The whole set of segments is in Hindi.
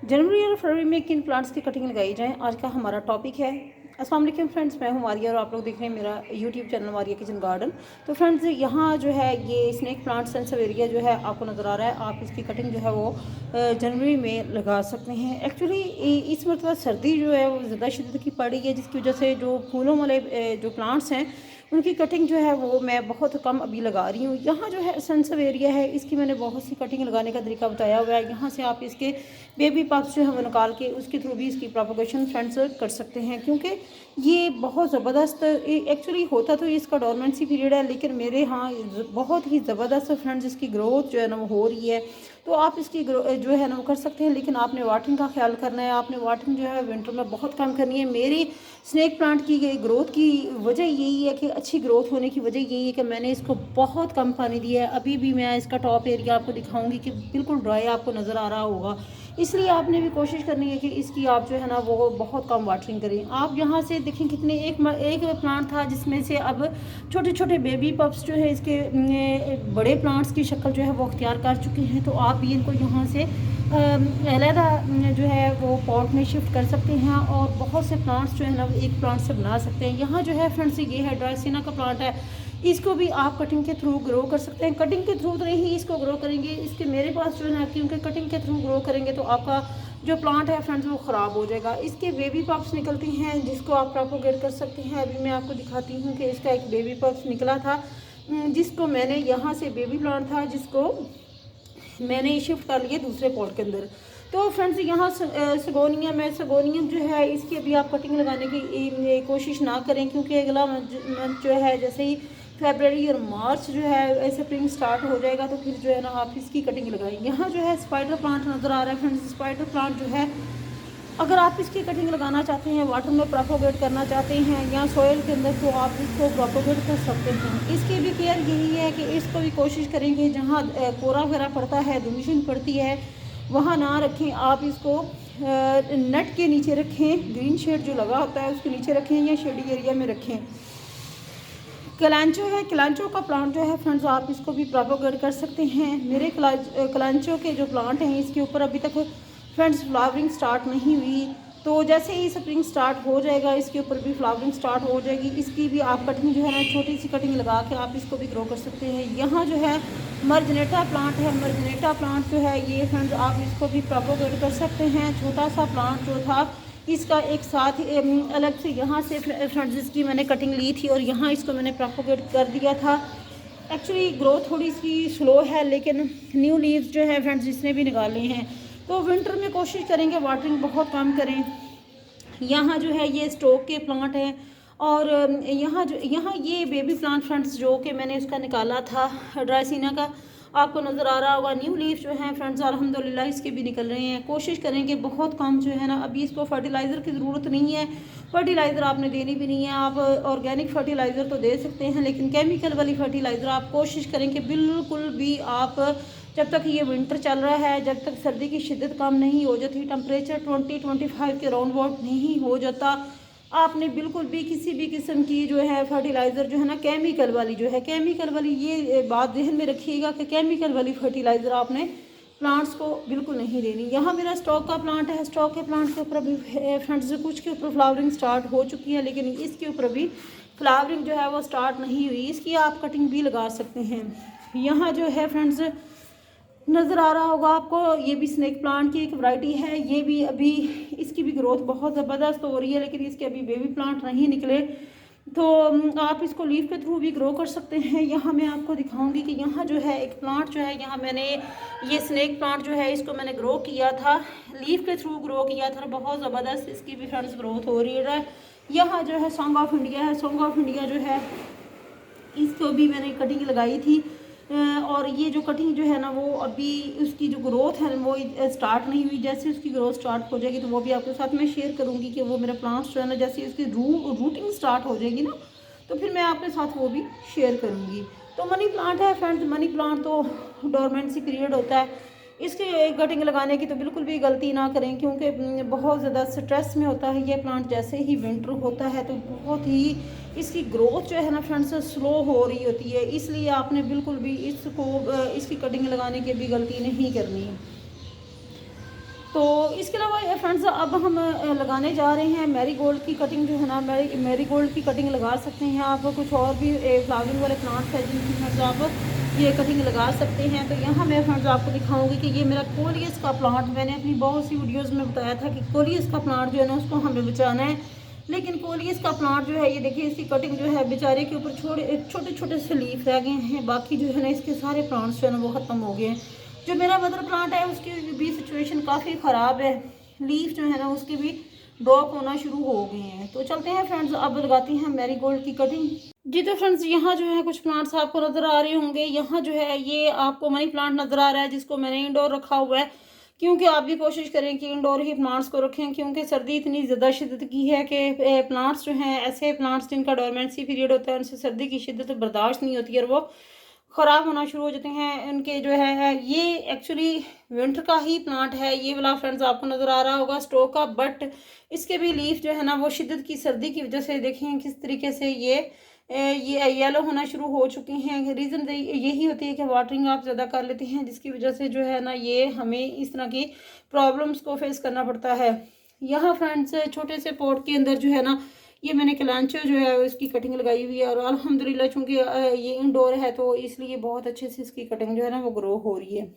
जनवरी और फरवरी में किन प्लांट्स की कटिंग लगाई जाए, आज का हमारा टॉपिक है। अस्सलाम वालेकुम फ्रेंड्स, मैं हूं मारिया और आप लोग देख रहे हैं मेरा YouTube channel Maria kitchen garden. तो फ्रेंड्स, यहाँ जो है ये स्नेक प्लांट सेंसवेरिया जो है आपको नज़र आ रहा है। आप इसकी कटिंग जो है वो जनवरी में लगा सकते हैं। एक्चुअली इस मरतबा सर्दी जो है वो ज़्यादा शिद्दत की पड़ी है, जिसकी वजह से जो फूलों वाले जो प्लांट्स हैं उनकी कटिंग जो है वो मैं बहुत कम अभी लगा रही हूँ। यहाँ जो है सेंसवेरिया है, इसकी मैंने बहुत सी कटिंग लगाने का तरीका बताया हुआ है। यहाँ से आप इसके बेबी पप्स जो है वो निकाल के उसके थ्रू भी इसकी प्रोपगेशन फ्रेंड्स कर सकते हैं, क्योंकि ये बहुत ज़बरदस्त एक्चुअली होता तो इसका डोरमेंसी पीरियड है, लेकिन मेरे यहाँ बहुत ही ज़बरदस्त फ्रेंड्स इसकी ग्रोथ जो है ना वो हो रही है। तो आप इसकी जो है ना वो कर सकते हैं, लेकिन आपने वाटरिंग का ख्याल करना है। आपने वाटरिंग जो है विंटर में बहुत कम करनी है। मेरी स्नेक प्लांट की ग्रोथ की वजह यही है कि अच्छी ग्रोथ होने की वजह यही है कि मैंने इसको बहुत कम पानी दिया है। अभी भी मैं इसका टॉप एरिया आपको दिखाऊंगी कि बिल्कुल ड्राई आपको नज़र आ रहा होगा। इसलिए आपने भी कोशिश करनी है कि इसकी आप जो है ना वो बहुत कम वाटरिंग करें। आप यहाँ से देखें कितने एक प्लांट था जिसमें से अब छोटे छोटे बेबी पप्स जो है इसके बड़े प्लांट्स की शक्ल जो है वो अख्तियार कर चुके हैं। तो आप भी इनको यहाँ से अलहदा जो है वो पॉट में शिफ्ट कर सकते हैं और बहुत से प्लांट्स जो है ना एक प्लांट से बना सकते हैं। यहाँ जो है फ्रेंड्स ये है ड्राइसिना का प्लांट है, इसको भी आप कटिंग के थ्रू ग्रो कर सकते हैं। कटिंग के थ्रू तो नहीं इसको ग्रो करेंगे, इसके मेरे पास जो है ना, क्योंकि कटिंग के थ्रू ग्रो करेंगे तो आपका जो प्लांट है फ्रेंड्स वो ख़राब हो जाएगा। इसके बेबी पप्स निकलते हैं जिसको आप प्रोपोगेट कर सकते हैं। अभी मैं आपको दिखाती हूँ कि इसका एक बेबी पप्स निकला था, जिसको मैंने यहाँ से बेबी प्लांट था जिसको मैंने शिफ्ट कर लिया दूसरे पॉट के अंदर। तो फ्रेंड्स यहाँ सगोनियम जो है इसकी अभी आप कटिंग लगाने की कोशिश ना करें, क्योंकि अगला मंथ जो है जैसे ही फरवरी और मार्च जो है स्प्रिंग स्टार्ट हो जाएगा तो फिर जो है ना आप इसकी कटिंग लगाएंगे। यहाँ जो है स्पाइडर प्लांट नज़र आ रहा है फ्रेंड्स। स्पाइडर प्लांट जो है अगर आप इसकी कटिंग लगाना चाहते हैं, वाटर में प्रोपोगेट करना चाहते हैं या सॉइल के अंदर, तो आप इसको प्रोपोगेट कर सकते हैं। इसकी भी केयर यही है कि इसको भी कोशिश करेंगे जहाँ कोरा वगैरह पड़ता है, धुंधुशन पड़ती है, वहाँ ना रखें। आप इसको नेट के नीचे रखें, ग्रीन शेड जो लगा होता है उसके नीचे रखें या शेडी एरिया में रखें। कलांचो है, कलांचो का प्लांट जो है फ्रेंड्स आप इसको भी प्रोपोगेट कर सकते हैं। मेरे कलांचो के जो प्लांट हैं इसके ऊपर अभी तक फ्रेंड्स फ्लावरिंग स्टार्ट नहीं हुई, तो जैसे ही स्प्रिंग स्टार्ट हो जाएगा इसके ऊपर भी फ्लावरिंग स्टार्ट हो जाएगी। इसकी भी आप कटिंग जो है ना छोटी सी कटिंग लगा के आप इसको भी ग्रो कर सकते हैं। यहाँ जो है मर्जनेटा प्लांट है, मर्जनेटा प्लांट जो है ये फ्रेंड्स आप इसको भी प्रोपोगेट कर सकते हैं। छोटा सा प्लांट जो था इसका एक साथ अलग से यहाँ से फ्रेंड्स इसकी मैंने कटिंग ली थी और यहाँ इसको मैंने प्रोपोगेट कर दिया था। एक्चुअली ग्रोथ थोड़ी सी स्लो है, लेकिन न्यू लीव्स जो है फ्रेंड्स इसने भी निकाले हैं। तो विंटर में कोशिश करेंगे वाटरिंग बहुत कम करें। यहाँ जो है ये स्टोक के प्लांट हैं और यहाँ ये बेबी प्लांट फ्रेंड्स जो कि मैंने उसका निकाला था ड्राइसिना का, आपको नज़र आ रहा होगा। न्यू लीफ जो हैं फ्रेंड्स अल्हम्दुलिल्लाह इसके भी निकल रहे हैं। कोशिश करेंगे बहुत कम जो है ना, अभी इसको फर्टिलाइज़र की ज़रूरत नहीं है, फर्टिलाइज़र आपने देनी भी नहीं है। आप ऑर्गेनिक फर्टिलाइज़र तो दे सकते हैं, लेकिन केमिकल वाली फर्टिलाइज़र आप कोशिश करें कि बिल्कुल भी आप, जब तक ये विंटर चल रहा है, जब तक सर्दी की शिद्दत कम नहीं हो जाती, टेम्परेचर 20-25 के राउंड अबाउट नहीं हो जाता, आपने बिल्कुल भी किसी भी किस्म की जो है फर्टिलाइज़र जो है ना केमिकल वाली जो है, केमिकल वाली, ये बात ध्यान में रखिएगा कि केमिकल वाली फर्टिलाइज़र आपने प्लांट्स को बिल्कुल नहीं देनी। यहाँ मेरा स्टॉक का प्लांट है, स्टॉक के प्लांट के ऊपर अभी फ्रेंड्स कुछ के ऊपर फ्लावरिंग स्टार्ट हो चुकी है, लेकिन इसके ऊपर भी फ्लावरिंग जो है वो स्टार्ट नहीं हुई। इसकी आप कटिंग भी लगा सकते हैं। यहाँ जो है फ्रेंड्स नज़र आ रहा होगा आपको, ये भी स्नेक प्लांट की एक वैरायटी है। ये भी अभी इसकी भी ग्रोथ बहुत ज़बरदस्त हो रही है, लेकिन इसके अभी बेबी प्लांट नहीं निकले, तो आप इसको लीफ के थ्रू भी ग्रो कर सकते हैं। यहाँ मैं आपको दिखाऊंगी कि यहाँ जो है एक प्लांट जो है, यहाँ मैंने ये स्नेक प्लांट जो है इसको मैंने ग्रो किया था, लीफ के थ्रू ग्रो किया था, बहुत ज़बरदस्त इसकी भी फ्रेंड्स ग्रोथ हो रही है। यहाँ जो है सॉन्ग ऑफ इंडिया है, सॉन्ग ऑफ इंडिया जो है इसको भी मैंने कटिंग लगाई थी और ये जो कटिंग जो है ना वो अभी उसकी जो ग्रोथ है वो स्टार्ट नहीं हुई। जैसे उसकी ग्रोथ स्टार्ट हो जाएगी तो वो भी आपके साथ मैं शेयर करूँगी कि वो मेरा प्लांट्स जो है ना, जैसे उसकी रूटिंग स्टार्ट हो जाएगी ना, तो फिर मैं आपके साथ वो भी शेयर करूँगी। तो मनी प्लांट है फ्रेंड्स, मनी प्लांट तो डोरमेंसी पीरियड होता है, इसके कटिंग लगाने की तो बिल्कुल भी गलती ना करें, क्योंकि बहुत ज़्यादा स्ट्रेस में होता है ये प्लांट। जैसे ही विंटर होता है तो बहुत ही इसकी ग्रोथ जो है ना फ्रेंड्स स्लो हो रही होती है, इसलिए आपने बिल्कुल भी इसकी कटिंग लगाने की भी गलती नहीं करनी। तो इसके अलावा फ्रेंड्स अब हम लगाने जा रहे हैं मैरीगोल्ड की कटिंग जो है ना, मैरीगोल्ड की कटिंग लगा सकते हैं आप। कुछ और भी फ्लावरिंग वाले प्लांट्स हैं जिनकी फ्रेंड्स आप ये कटिंग लगा सकते हैं। तो यहाँ मैं फ्रेंड्स आपको दिखाऊंगी कि ये मेरा कोलियस का प्लांट, मैंने अपनी बहुत सी वीडियोज़ में बताया था कि कोलियस का प्लांट जो है ना उसको हमें बचाना है। लेकिन कोलियस का प्लांट जो है ये देखिए, इसकी कटिंग जो है बेचारे के ऊपर छोटे छोटे से लीफ रह गए हैं, बाकी जो है ना इसके सारे प्लांट्स जो है ना वो ख़त्म हो गए हैं। जो मेरा मदर प्लांट है उसकी भी सिचुएशन काफ़ी ख़राब है, लीफ जो है ना उसके भी ड्रॉप होना शुरू हो गए हैं। तो चलते हैं फ्रेंड्स, अब लगाती हैं मैरीगोल्ड की कटिंग। जी तो फ्रेंड्स यहाँ जो है कुछ प्लांट्स आपको नज़र आ रहे होंगे। यहाँ जो है ये आपको मनी प्लांट नज़र आ रहा है जिसको मैंने इंडोर रखा हुआ है, क्योंकि आप भी कोशिश करें कि इंडोर ही प्लांट्स को रखें, क्योंकि सर्दी इतनी ज़्यादा शिद्दत की है कि प्लांट्स जो हैं, ऐसे प्लांट्स जिनका डोरमेंसी पीरियड होता है, उनसे सर्दी की शिद्दत बर्दाश्त नहीं होती और वो ख़राब होना शुरू हो जाते हैं। इनके जो है ये एक्चुअली विंटर का ही प्लांट है, ये वाला फ्रेंड्स आपको नज़र आ रहा होगा स्टोक का, बट इसके भी लीफ जो है ना वो शिद्दत की सर्दी की वजह से देखें किस तरीके से ये येलो होना शुरू हो चुके हैं। रीज़न यही होती है कि वाटरिंग आप ज़्यादा कर लेते हैं, जिसकी वजह से जो है ना ये हमें इस तरह की प्रॉब्लम्स को फेस करना पड़ता है। यहाँ फ्रेंड्स छोटे से पॉट के अंदर जो है ना ये मैंने कलांचो जो है इसकी कटिंग लगाई हुई है, और अल्हम्दुलिल्लाह चूँकि ये इंडोर है तो इसलिए बहुत अच्छे से इसकी कटिंग जो है ना वो ग्रो हो रही है।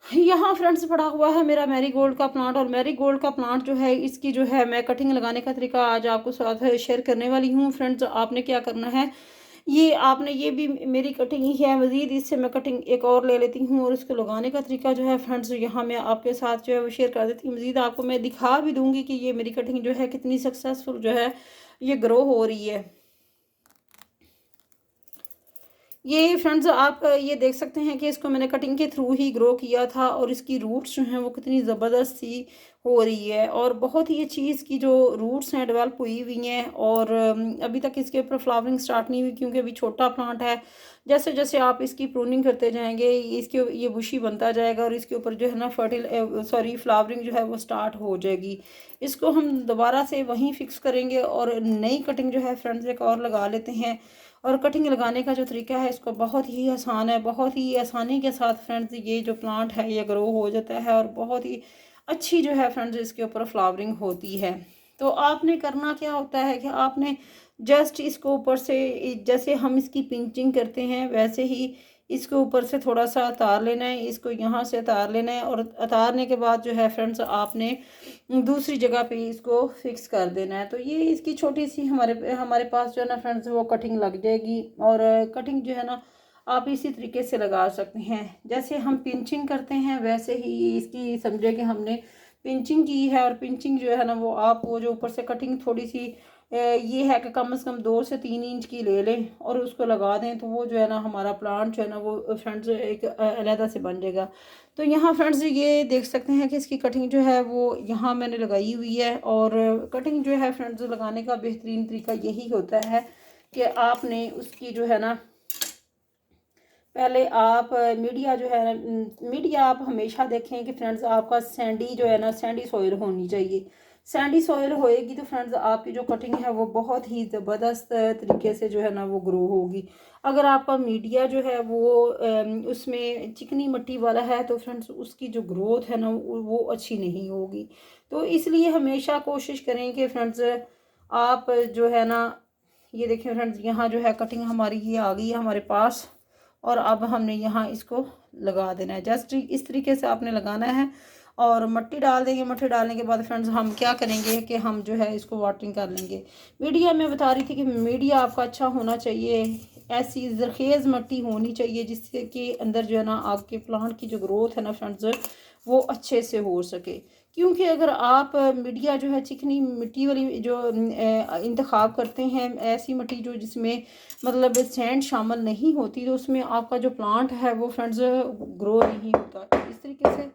यहाँ फ्रेंड्स पड़ा हुआ है मेरा मैरीगोल्ड का प्लांट, और मैरीगोल्ड का प्लांट जो है इसकी जो है मैं कटिंग लगाने का तरीका आज आपको साथ शेयर करने वाली हूँ। फ्रेंड्स आपने क्या करना है, ये आपने ये भी मेरी कटिंग ही है, मज़ीद इससे मैं कटिंग एक और ले लेती हूँ और इसको लगाने का तरीका जो है फ्रेंड्स यहाँ मैं आपके साथ जो है वो शेयर कर देती हूँ। मज़ीद आपको मैं दिखा भी दूँगी कि ये मेरी कटिंग जो है कितनी सक्सेसफुल जो है ये ग्रो हो रही है। ये फ्रेंड्स आप ये देख सकते हैं कि इसको मैंने कटिंग के थ्रू ही ग्रो किया था, और इसकी रूट्स जो हैं वो कितनी ज़बरदस्त सी हो रही है, और बहुत ही अच्छी इसकी जो रूट्स हैं डेवलप हुई हुई हैं। और अभी तक इसके ऊपर फ्लावरिंग स्टार्ट नहीं हुई, क्योंकि अभी छोटा प्लांट है। जैसे जैसे आप इसकी प्रूनिंग करते जाएंगे इसके ये बुशी बनता जाएगा, और इसके ऊपर जो है ना फ्लावरिंग जो है वो स्टार्ट हो जाएगी। इसको हम दोबारा से वहीं फिक्स करेंगे और नई कटिंग जो है फ्रेंड्स एक और लगा लेते हैं। और कटिंग लगाने का जो तरीका है इसको बहुत ही आसान है, बहुत ही आसानी के साथ फ्रेंड्स ये जो प्लांट है ये ग्रो हो जाता है, और बहुत ही अच्छी जो है फ्रेंड्स इसके ऊपर फ्लावरिंग होती है। तो आपने करना क्या होता है कि आपने जस्ट इसको ऊपर से, जैसे हम इसकी पिंचिंग करते हैं वैसे ही इसके ऊपर से थोड़ा सा उतार लेना है, इसको यहाँ से उतार लेना है, और उतारने के बाद जो है फ्रेंड्स आपने दूसरी जगह पे इसको फिक्स कर देना है। तो ये इसकी छोटी सी हमारे पास जो है ना फ्रेंड्स वो कटिंग लग जाएगी। और कटिंग जो है ना आप इसी तरीके से लगा सकते हैं, जैसे हम पिंचिंग करते हैं वैसे ही इसकी समझे कि हमने पिंचिंग की है। और पिंचिंग जो है ना वो जो ऊपर से कटिंग थोड़ी सी ये है कि कम से कम 2 से 3 इंच की ले लें और उसको लगा दें, तो वो जो है ना हमारा प्लांट जो है ना वो फ्रेंड्स एक अलहदा से बन जाएगा। तो यहाँ फ्रेंड्स ये देख सकते हैं कि इसकी कटिंग जो है वो यहाँ मैंने लगाई हुई है। और कटिंग जो है फ्रेंड्स लगाने का बेहतरीन तरीका यही होता है कि आपने उसकी जो है ना पहले आप मीडिया आप हमेशा देखें कि फ्रेंड्स आपका सैंडी जो है ना सैंडी सॉइल होनी चाहिए। सैंडी सॉइल होएगी तो फ्रेंड्स आपकी जो कटिंग है वो बहुत ही ज़बरदस्त तरीके से जो है ना वो ग्रो होगी। अगर आपका मीडिया जो है वो उसमें चिकनी मिट्टी वाला है तो फ्रेंड्स उसकी जो ग्रोथ है ना वो अच्छी नहीं होगी। तो इसलिए हमेशा कोशिश करें कि फ्रेंड्स आप जो है ना, ये देखें फ्रेंड्स यहाँ जो है कटिंग हमारी ये आ गई है हमारे पास, और अब हमने यहाँ इसको लगा देना है। जस्ट इस तरीके से आपने लगाना है और मिट्टी डाल देंगे। मिट्टी डालने के बाद फ्रेंड्स हम क्या करेंगे कि हम जो है इसको वाटरिंग कर लेंगे। मीडिया मैं बता रही थी कि मीडिया आपका अच्छा होना चाहिए, ऐसी जरखेज़ मिट्टी होनी चाहिए जिससे कि अंदर जो है ना आपके प्लांट की जो ग्रोथ है ना फ्रेंड्स वो अच्छे से हो सके। क्योंकि अगर आप मीडिया जो है चिकनी मिट्टी वाली जो इंतखाब करते हैं, ऐसी मिट्टी जो जिसमें मतलब सैंड शामिल नहीं होती, तो उसमें आपका जो प्लांट है वो फ्रेंड्स ग्रो नहीं होता। इस तरीके से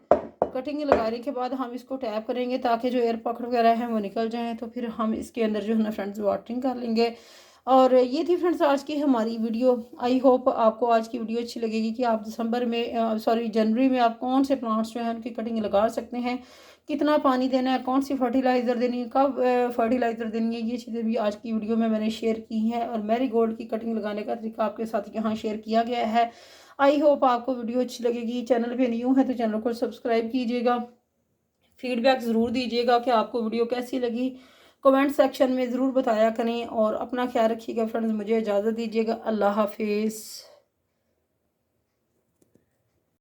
कटिंग लगाने के बाद हम इसको टैप करेंगे ताकि जो एयर पॉकेट वगैरह है वो निकल जाएँ, तो फिर हम इसके अंदर जो है ना फ्रेंड्स वाटरिंग कर लेंगे। और ये थी फ्रेंड्स आज की हमारी वीडियो। आई होप आपको आज की वीडियो अच्छी लगेगी कि आप जनवरी में आप कौन से प्लांट्स जो हैं उनकी कटिंग लगा सकते हैं, कितना पानी देना है, कौन सी फर्टिलाइज़र देनी है, कब फर्टिलाइज़र देनी है, ये चीज़ें भी आज की वीडियो में मैंने शेयर की हैं। और मैरीगोल्ड की कटिंग लगाने का तरीका आपके साथ यहाँ शेयर किया गया है। आई होप आपको वीडियो अच्छी लगेगी। चैनल पे न्यू है तो चैनल को सब्सक्राइब कीजिएगा। फीडबैक ज़रूर दीजिएगा कि आपको वीडियो कैसी लगी। कमेंट सेक्शन में ज़रूर बताया करें और अपना ख्याल रखिएगा फ्रेंड्स। मुझे इजाज़त दीजिएगा। अल्लाह हाफिज़।